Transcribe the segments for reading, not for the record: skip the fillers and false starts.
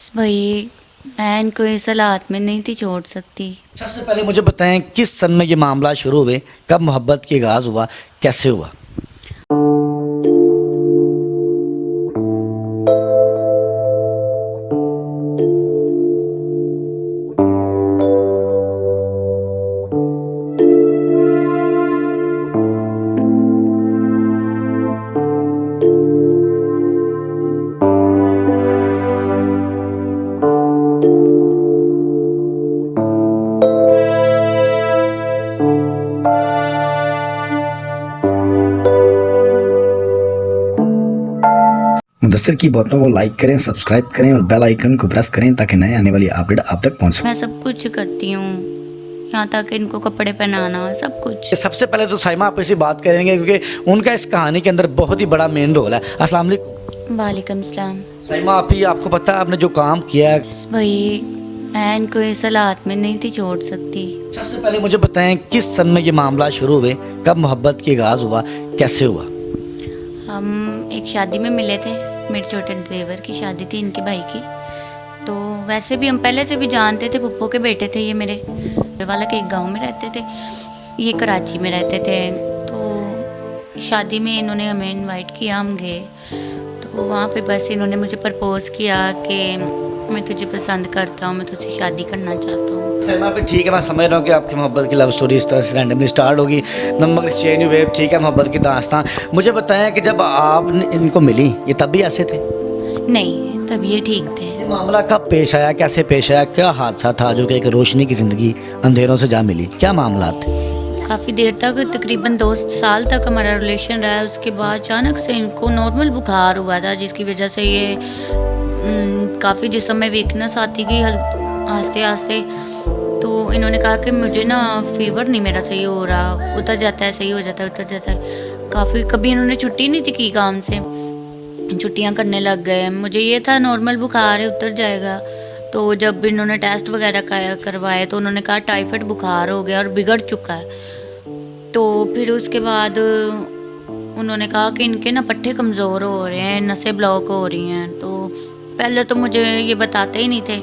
वही मैं इनको इस हालात में नहीं थी छोड़ सकती। सबसे पहले मुझे बताएं किस सन में ये मामला शुरू हुए, कब मोहब्बत की आगाज़ हुआ, कैसे हुआ? मुदस्सिर की बातों को लाइक करें, सब्सक्राइब करें और बेल आइकन को प्रेस करें ताकि नए आने वाली अपडेट आप तक पहुंच सके। मैं सब कुछ करती हूँ, यहाँ तक इनको कपड़े पहनाना, सब कुछ। सबसे पहले तो साइमा आप इसी बात करेंगे क्योंकि उनका इस कहानी के अंदर बहुत ही बड़ा मेन रोल है। अस्सलाम वालेकुम। वालेकुम सलाम। साइमा आप ही, आपको पता है आपने जो काम किया है, वही मैं इनको इस हालात में नहीं थी छोड़ सकती। सबसे पहले मुझे बताएं किस सन में ये मामला शुरू हुए, कब मोहब्बत की आगाज़ हुआ, कैसे हुआ? हम एक शादी में मिले थे, मेरे छोटे देवर की शादी थी, इनके भाई की। तो वैसे भी हम पहले से भी जानते थे, पप्पो के बेटे थे ये मेरे वाला के एक गांव में रहते थे, ये कराची में रहते थे। तो शादी में इन्होंने हमें इनवाइट किया, हम गए। तो वहाँ पे बस इन्होंने मुझे प्रपोज़ किया कि मैं तुझे पसंद करता हूँ, मैं तुझसे शादी करना चाहता हूँ। साइमा पे ठीक है, मैं समझ रहा हूँ कि आपकी मोहब्बत की लव स्टोरी इस तरह से रैंडमली स्टार्ट होगी, नंबर एक्सचेंज हुए, ठीक है, मोहब्बत की दास्तां। मुझे बताएं कि जब आप इनको मिली ये तब भी ऐसे थे? नहीं, तब ये ठीक थे। ये मामला कब पेश आया, कैसे पेश आया, क्या हादसा था जो कि एक रोशनी की ज़िंदगी अंधेरों से जा मिली, क्या मामला थे? काफ़ी देर तक, तकरीबन 2 साल तक हमारा रिलेशन रहा। उसके बाद अचानक से इनको नॉर्मल बुखार हुआ था, जिसकी वजह से ये काफ़ी जिस्म में वीकनेस आती गई आस्ते आस्ते। तो इन्होंने कहा कि मुझे ना फीवर नहीं मेरा सही हो रहा, उतर जाता है, सही हो जाता है, उतर जाता है। काफ़ी कभी इन्होंने छुट्टी नहीं थी की काम से, छुट्टियां करने लग गए। मुझे ये था नॉर्मल बुखार है, उतर जाएगा। तो जब इन्होंने टेस्ट वगैरह करवाए तो उन्होंने कहा टाइफाइड बुखार हो गया और बिगड़ चुका है। तो फिर उसके बाद उन्होंने कहा कि इनके ना पट्टे कमज़ोर हो रहे हैं, नसें ब्लॉक हो रही हैं। तो पहले तो मुझे ये बताते ही नहीं थे।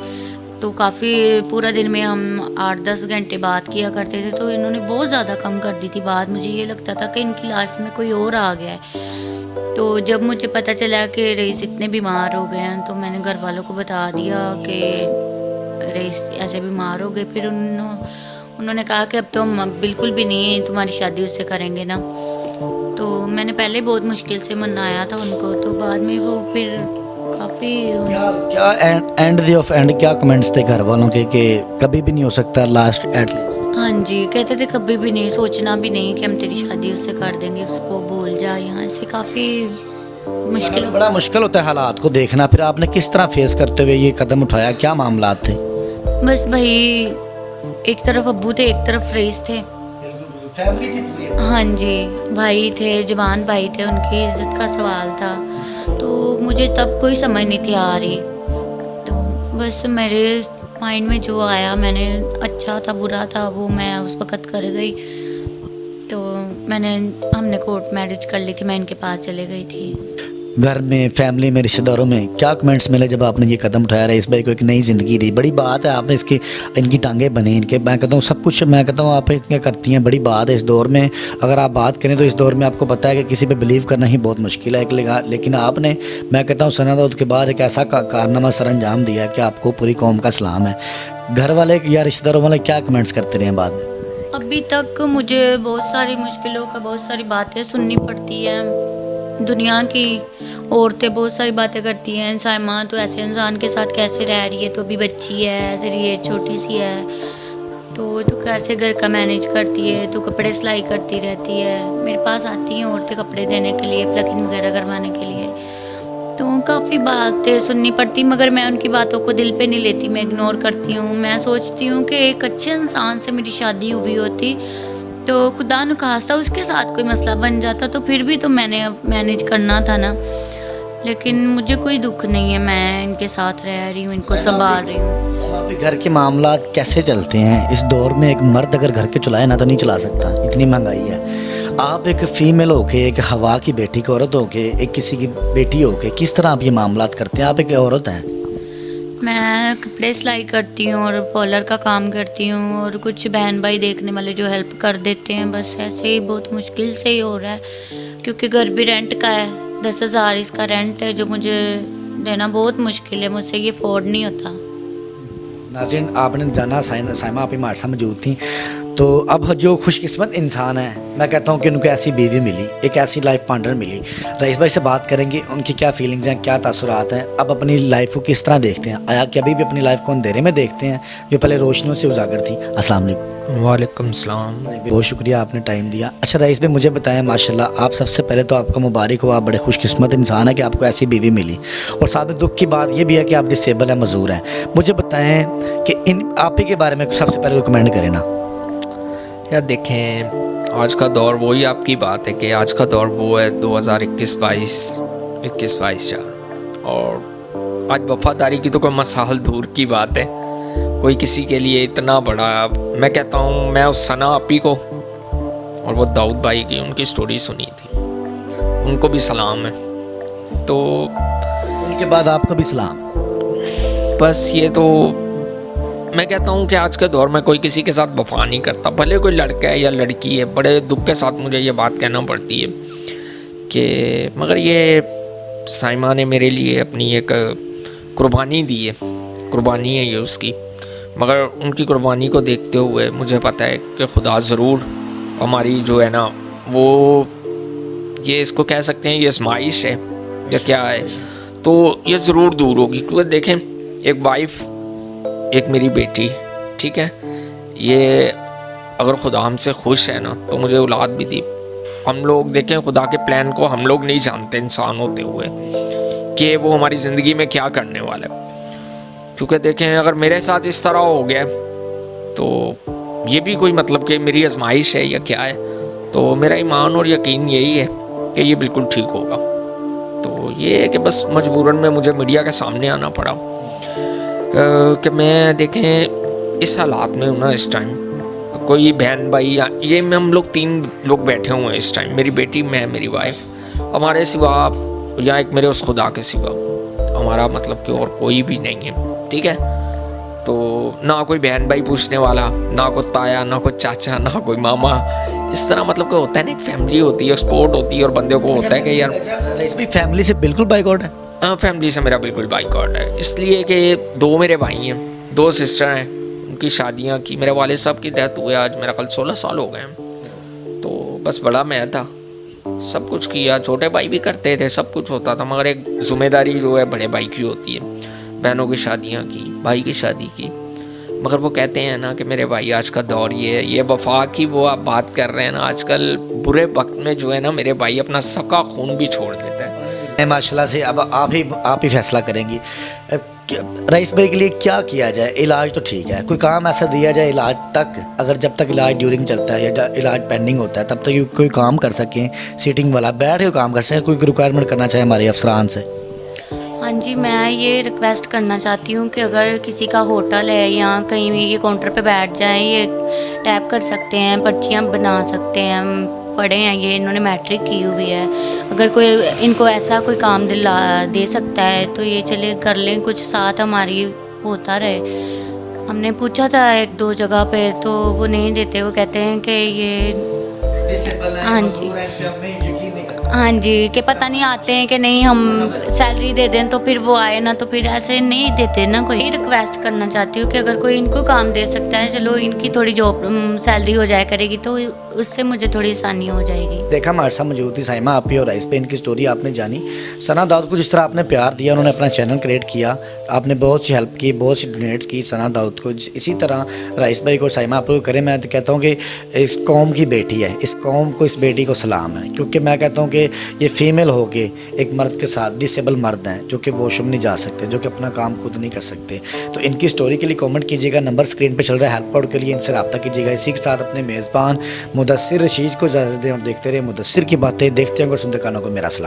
तो काफ़ी पूरा दिन में हम 8-10 घंटे बात किया करते थे। तो इन्होंने बहुत ज़्यादा कम कर दी थी बात। मुझे ये लगता था कि इनकी लाइफ में कोई और आ गया है। तो जब मुझे पता चला कि रईस इतने बीमार हो गए हैं तो मैंने घर वालों को बता दिया कि रईस ऐसे बीमार हो गए। फिर उन्होंने कहा कि अब तो हम बिल्कुल भी नहीं तुम्हारी शादी उससे करेंगे ना। तो मैंने पहले बहुत मुश्किल से मनाया था उनको। तो बाद में वो फिर काफ़ी क्या एंड ऑफ एंड क्या कमेंट्स थे घर वालों के कि कभी भी नहीं हो सकता, लास्ट एटलीस्ट? हाँ जी, कहते थे कभी भी नहीं, सोचना भी नहीं कि हम तेरी शादी उससे कर देंगे, उसको भूल जा। यहाँ से काफ़ी मुश्किल, बड़ा मुश्किल होता है हालात को देखना। फिर आपने किस तरह फेस करते हुए ये कदम उठाया, क्या मामला थे? बस भाई एक तरफ अब्बू थे, एक तरफ रईस थे। फैमिली थी पूरी। हाँ जी, भाई थे, जवान भाई थे, उनकी इज्जत का सवाल था। तो मुझे तब कोई समझ नहीं थी आ रही। तो बस मेरे माइंड में जो आया, मैंने अच्छा था बुरा था वो मैं उस वक़्त कर गई। तो हमने कोर्ट मैरिज कर ली थी, मैं इनके पास चले गई थी। घर में, फैमिली में, रिश्तेदारों में क्या कमेंट्स मिले जब आपने ये कदम उठाया? रईस भाई को एक नई ज़िंदगी दी, बड़ी बात है। आपने इनकी टांगें बनी, इनके, मैं कहता हूँ सब कुछ, मैं कहता हूँ आप इतने करती हैं, बड़ी बात है इस दौर में। अगर आप बात करें तो इस दौर में आपको पता है कि किसी पे बिलीव करना ही बहुत मुश्किल है। लेकिन आपने, मैं कहता हूँ सनातन के बाद एक ऐसा कारनामा सर अंजाम दिया कि आपको पूरी कौम का सलाम है। घर वाले या रिश्तेदारों वाले क्या कमेंट्स करते रहे बाद में? अभी तक मुझे बहुत सारी मुश्किलों का, बहुत सारी बातें सुननी पड़ती है। दुनिया की औरतें बहुत सारी बातें करती हैं, साइमा तो ऐसे इंसान के साथ कैसे रह रही है, तो अभी बच्ची है, तेरी ये छोटी सी है, तो तू कैसे घर का मैनेज करती है, तू कपड़े सिलाई करती रहती है। मेरे पास आती हैं औरतें कपड़े देने के लिए, प्लकिंग वगैरह करवाने के लिए। तो काफ़ी बातें सुननी पड़ती, मगर मैं उनकी बातों को दिल पे नहीं लेती, मैं इग्नोर करती हूँ। मैं सोचती हूँ कि एक अच्छे इंसान से मेरी शादी हुई होती तो खुदा न खास्ता उसके साथ कोई मसला बन जाता तो फिर भी तो मैंने मैनेज करना था ना। लेकिन मुझे कोई दुख नहीं है, मैं इनके साथ रह रही हूँ, इनको संभाल रही हूँ। घर के मामला कैसे चलते हैं इस दौर में? एक मर्द अगर घर के चलाए ना तो नहीं चला सकता, इतनी महंगाई है। आप एक फ़ीमेल होके, एक हवा की बेटी की औरत होके, एक किसी की बेटी होके किस तरह आप ये मामला करते हैं? आप एक औरत हैं। मैं कपड़े सिलाई करती हूँ और पार्लर का काम करती हूँ और कुछ बहन भाई देखने वाले जो हेल्प कर देते हैं, बस ऐसे ही बहुत मुश्किल से ही हो रहा है क्योंकि घर भी रेंट का है, 10,000 इसका रेंट है जो मुझे देना बहुत मुश्किल है, मुझसे ये अफोर्ड नहीं होता। नाज़रीन, आपने जाना साइमा आप हमारे साथ मौजूद थी। तो अब जो खुशकिस्मत इंसान है, मैं कहता हूँ कि उनको ऐसी बीवी मिली, एक ऐसी लाइफ पार्टनर मिली। रईस भाई से बात करेंगे, उनकी क्या फीलिंग्स हैं, क्या तासुरात हैं, अब अपनी लाइफ को किस तरह देखते हैं, आया कि अभी भी अपनी लाइफ को अंधेरे में देखते हैं जो पहले रोशनियों से उजागर थी। अस्सलाम वालेकुम। वालेकुम सलाम। बहुत शुक्रिया, आपने टाइम दिया। अच्छा रईस भाई, मुझे बताएं, माशाल्लाह आप सबसे पहले तो आपका मुबारक हो, आप बड़े खुशकिस्मत इंसान है कि आपको ऐसी बीवी मिली, और साथ में दुख की बात ये भी है कि आप डिसेबल हैं, मजदूर हैं। मुझे बताएं कि इन आप ही के बारे में सबसे पहले कमेंट करें ना। यार देखें, आज का दौर वही आपकी बात है कि आज का दौर वो है 2021-22 चार, और आज वफादारी की तो कोई मसाल दूर की बात है, कोई किसी के लिए इतना बड़ा। मैं कहता हूँ, मैं उस सना आपी को और वो दाऊद भाई की उनकी स्टोरी सुनी थी, उनको भी सलाम है। तो उनके बाद आपको भी सलाम। बस ये तो मैं कहता हूँ कि आज के दौर में कोई किसी के साथ वफा नहीं करता, भले कोई लड़का है या लड़की है। बड़े दुख के साथ मुझे ये बात कहना पड़ती है कि मगर ये साइमा ने मेरे लिए अपनी एक कुर्बानी दी है, कुर्बानी है ये उसकी, मगर उनकी कुर्बानी को देखते हुए मुझे पता है कि खुदा ज़रूर हमारी जो है ना, वो ये इसको कह सकते हैं ये आजमाइश है या क्या है, तो ये ज़रूर दूर होगी। क्योंकि देखें, एक वाइफ, एक मेरी बेटी, ठीक है, ये अगर खुदा हमसे खुश है ना तो मुझे औलाद भी दी। हम लोग देखें, खुदा के प्लान को हम लोग नहीं जानते इंसान होते हुए कि वो हमारी ज़िंदगी में क्या करने वाला है। क्योंकि देखें, अगर मेरे साथ इस तरह हो गया तो ये भी कोई मतलब कि मेरी आजमाइश है या क्या है, तो मेरा ईमान और यकीन यही है कि ये बिल्कुल ठीक होगा। तो ये है कि बस मजबूरन में मुझे मीडिया के सामने आना पड़ा कि मैं देखें इस हालात में हूँ ना इस टाइम, कोई बहन भाई या ये में हम लोग 3 लोग बैठे हुए हैं इस टाइम, मेरी बेटी, मैं, मेरी वाइफ, हमारे सिवा या एक मेरे उस खुदा के सिवा हमारा मतलब कि और कोई भी नहीं है, ठीक है। तो ना कोई बहन भाई पूछने वाला, ना कोई ताया, ना कोई चाचा, ना कोई मामा, इस तरह मतलब कि होता है ना, एक फैमिली होती है, सपोर्ट होती है, और बंदे को होता है कि यार इसमें फैमिली से बिल्कुल बाइकआउट है। फैमिली से मेरा बिल्कुल बाइकआउट है, इसलिए कि 2 मेरे भाई हैं, 2 सिस्टर हैं, उनकी शादियां की, मेरे वालिद साहब की डेथ हुए आज मेरा कल 16 साल हो गए हैं। तो बस बड़ा मैं था, सब कुछ किया, छोटे भाई भी करते थे, सब कुछ होता था, मगर एक जिम्मेदारी जो है बड़े भाई की होती है, बहनों की शादियाँ की, भाई की शादी की। मगर वो कहते हैं ना कि मेरे भाई आज का दौर ये वफा की वो आप बात कर रहे हैं ना, आजकल बुरे वक्त में जो है ना मेरे भाई अपना सका खून भी छोड़ देता है। माशाल्लाह से अब आप ही फैसला करेंगी। रईस भाई के लिए क्या किया जाए? इलाज तो ठीक है, कोई काम ऐसा दिया जाए इलाज तक, अगर जब तक इलाज ड्यूरिंग चलता है या इलाज पेंडिंग होता है तब तक कोई काम कर सकें, सीटिंग वाला बैठ के काम कर सकें, कोई रिक्वायरमेंट करना चाहे हमारे अफसरान से। हाँ जी, मैं ये रिक्वेस्ट करना चाहती हूँ कि अगर किसी का होटल है या कहीं भी ये काउंटर पे बैठ जाएं, ये टैप कर सकते हैं, पर्चियाँ बना सकते हैं, पढ़े हैं ये, इन्होंने मैट्रिक की हुई है, अगर कोई इनको ऐसा कोई काम दे सकता है तो ये चले कर लें, कुछ साथ हमारी होता रहे। हमने पूछा था 1-2 जगह पे तो वो नहीं देते, वो कहते हैं कि ये हाँ जी, हाँ जी, कि पता नहीं आते हैं कि नहीं, हम सैलरी दे दें तो फिर वो आए ना, तो फिर ऐसे नहीं देते ना। कोई रिक्वेस्ट करना चाहती हूँ कि अगर कोई इनको काम दे सकता है, चलो इनकी थोड़ी जॉब सैलरी हो जाया करेगी तो उससे मुझे थोड़ी आसानी हो जाएगी। देखा हमारे साथ मौजूद थी साइमा आपी और राइस पे, इनकी स्टोरी आपने जानी। सना दाऊद को जिस तरह आपने प्यार दिया, उन्होंने अपना चैनल क्रिएट किया, आपने बहुत सी हेल्प की, बहुत सी डोनेट्स की सना दाऊद को, इसी तरह राइस भाई को, साइमा आपको करें। मैं तो कहता हूँ कि इस कौम की बेटी है, इस कौम को, इस बेटी को सलाम है, क्योंकि मैं कहता हूँ कि ये फीमेल हो के एक मर्द के साथ, डिसेबल मर्द हैं जो कि वॉशरूम नहीं जा सकते, जो कि अपना काम खुद नहीं कर सकते, तो इनकी स्टोरी के लिए कमेंट कीजिएगा, नंबर स्क्रीन पे चल रहा है, हेल्प आउट के लिए इनसे रब्ता कीजिएगा। इसी के साथ अपने मेज़बान मुदस्सिर रशीद को इजाज़त दें और देखते रहे मुदस्सिर की बातें, देखते हैं और सुनते कानों को मेरा सलाम।